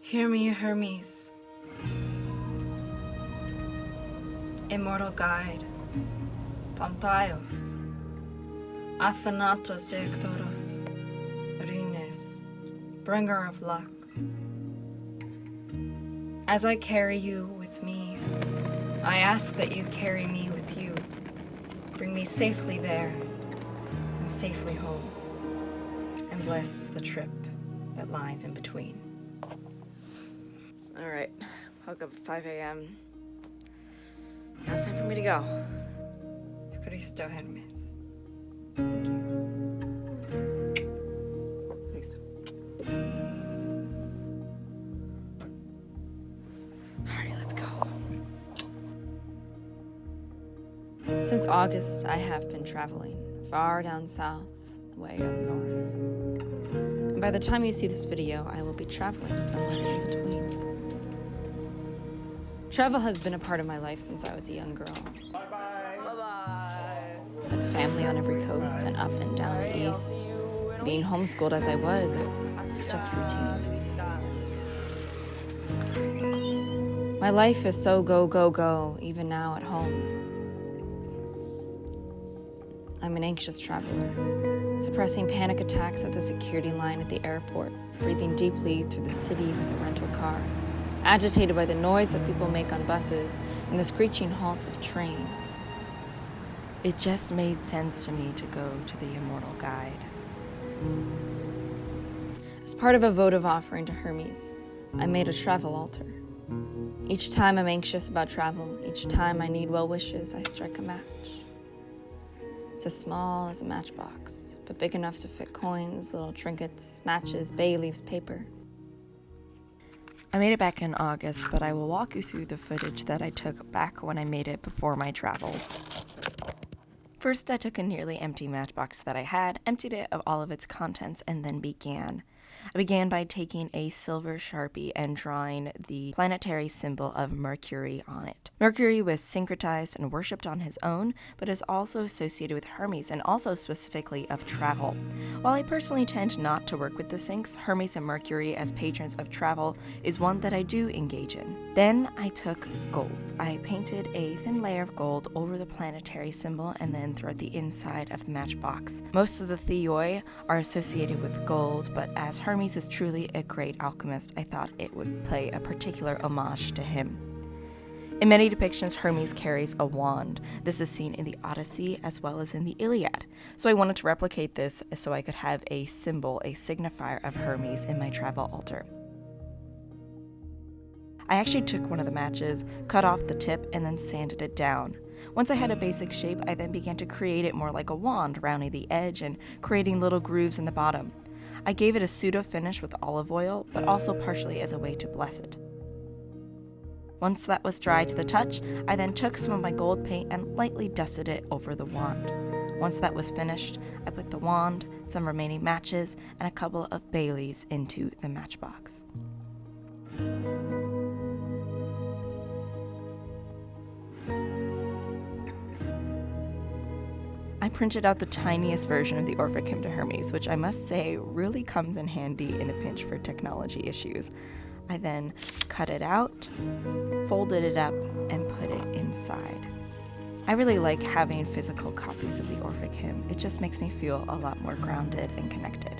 Hear me, Hermes, immortal guide, Pompeios, Athanatos Deictoros, Rines, bringer of luck. As I carry you with me, I ask that you carry me with you. Bring me safely there and safely home, and bless the trip that lies in between. All right, woke up at 5 a.m. Now it's time for me to go. Cristo Hermes. Thank you. Cristo. All right, let's go. Since August, I have been traveling far down south, way up north. And by the time you see this video, I will be traveling somewhere in between. Travel has been a part of my life since I was a young girl. Bye-bye. Bye-bye. With family on every coast and up and down the east. Being homeschooled as I was, it was just routine. My life is so go, go, go, even now at home. I'm an anxious traveler, suppressing panic attacks at the security line at the airport, breathing deeply through the city with a rental car, agitated by the noise that people make on buses and the screeching halts of train. It just made sense to me to go to the Immortal Guide. As part of a votive offering to Hermes, I made a travel altar. Each time I'm anxious about travel, each time I need well wishes, I strike a match. It's as small as a matchbox, but big enough to fit coins, little trinkets, matches, bay leaves, paper. I made it back in August, but I will walk you through the footage that I took back when I made it before my travels. First, I took a nearly empty matchbox that I had, emptied it of all of its contents, and then began. I began by taking a silver Sharpie and drawing the planetary symbol of Mercury on it. Mercury was syncretized and worshipped on his own, but is also associated with Hermes and also specifically of travel. While I personally tend not to work with the syncs, Hermes and Mercury as patrons of travel is one that I do engage in. Then I took gold. I painted a thin layer of gold over the planetary symbol and then throughout the inside of the matchbox. Most of the theoi are associated with gold, but as Hermes is truly a great alchemist, I thought it would play a particular homage to him. In many depictions, Hermes carries a wand. This is seen in the Odyssey as well as in the Iliad. So I wanted to replicate this so I could have a symbol, a signifier of Hermes in my travel altar. I actually took one of the matches, cut off the tip, and then sanded it down. Once I had a basic shape, I then began to create it more like a wand, rounding the edge and creating little grooves in the bottom. I gave it a pseudo finish with olive oil, but also partially as a way to bless it. Once that was dry to the touch, I then took some of my gold paint and lightly dusted it over the wand. Once that was finished, I put the wand, some remaining matches, and a couple of Baileys into the matchbox. I printed out the tiniest version of the Orphic Hymn to Hermes, which I must say really comes in handy in a pinch for technology issues. I then cut it out, folded it up, and put it inside. I really like having physical copies of the Orphic Hymn. It just makes me feel a lot more grounded and connected.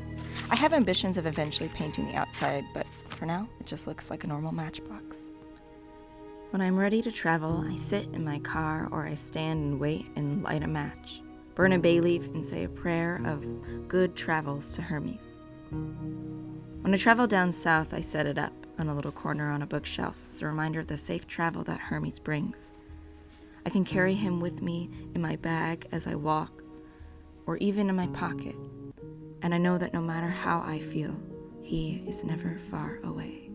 I have ambitions of eventually painting the outside, but for now, it just looks like a normal matchbox. When I'm ready to travel, I sit in my car or I stand and wait and light a match, burn a bay leaf, and say a prayer of good travels to Hermes. When I travel down south, I set it up on a little corner on a bookshelf as a reminder of the safe travel that Hermes brings. I can carry him with me in my bag as I walk, or even in my pocket, and I know that no matter how I feel, he is never far away.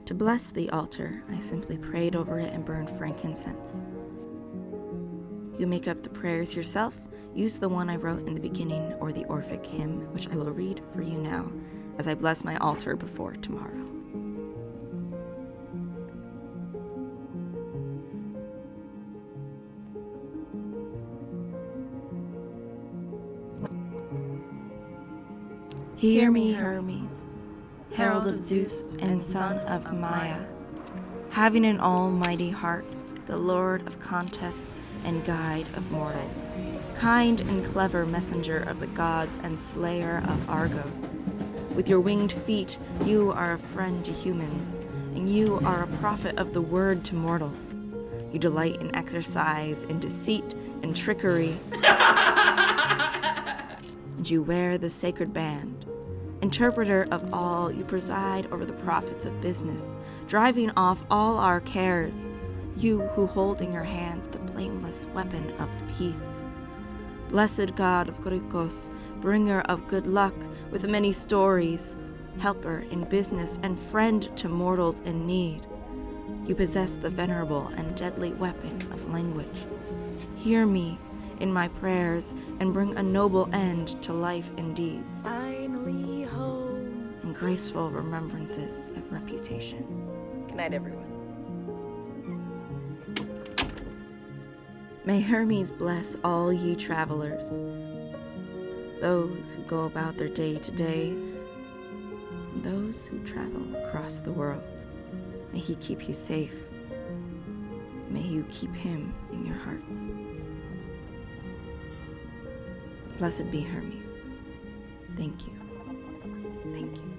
To bless the altar, I simply prayed over it and burned frankincense. You make up the prayers yourself. Use the one I wrote in the beginning or the Orphic Hymn, which I will read for you now as I bless my altar before tomorrow. Hear me, Hermes, herald of Zeus and son of Maia, having an almighty heart, the lord of contests and guide of mortals, kind and clever messenger of the gods and slayer of Argos. With your winged feet, you are a friend to humans, and you are a prophet of the word to mortals. You delight in exercise, in deceit, and trickery. And you wear the sacred band. Interpreter of all, you preside over the profits of business, driving off all our cares. You who hold in your hands the blameless weapon of peace. Blessed God of Greikos, bringer of good luck with many stories, helper in business and friend to mortals in need. You possess the venerable and deadly weapon of language. Hear me in my prayers and bring a noble end to life and deeds. Finally home. And graceful remembrances of reputation. Good night, everyone. May Hermes bless all ye travelers, those who go about their day to day, and those who travel across the world. May he keep you safe. May you keep him in your hearts. Blessed be Hermes. Thank you. Thank you.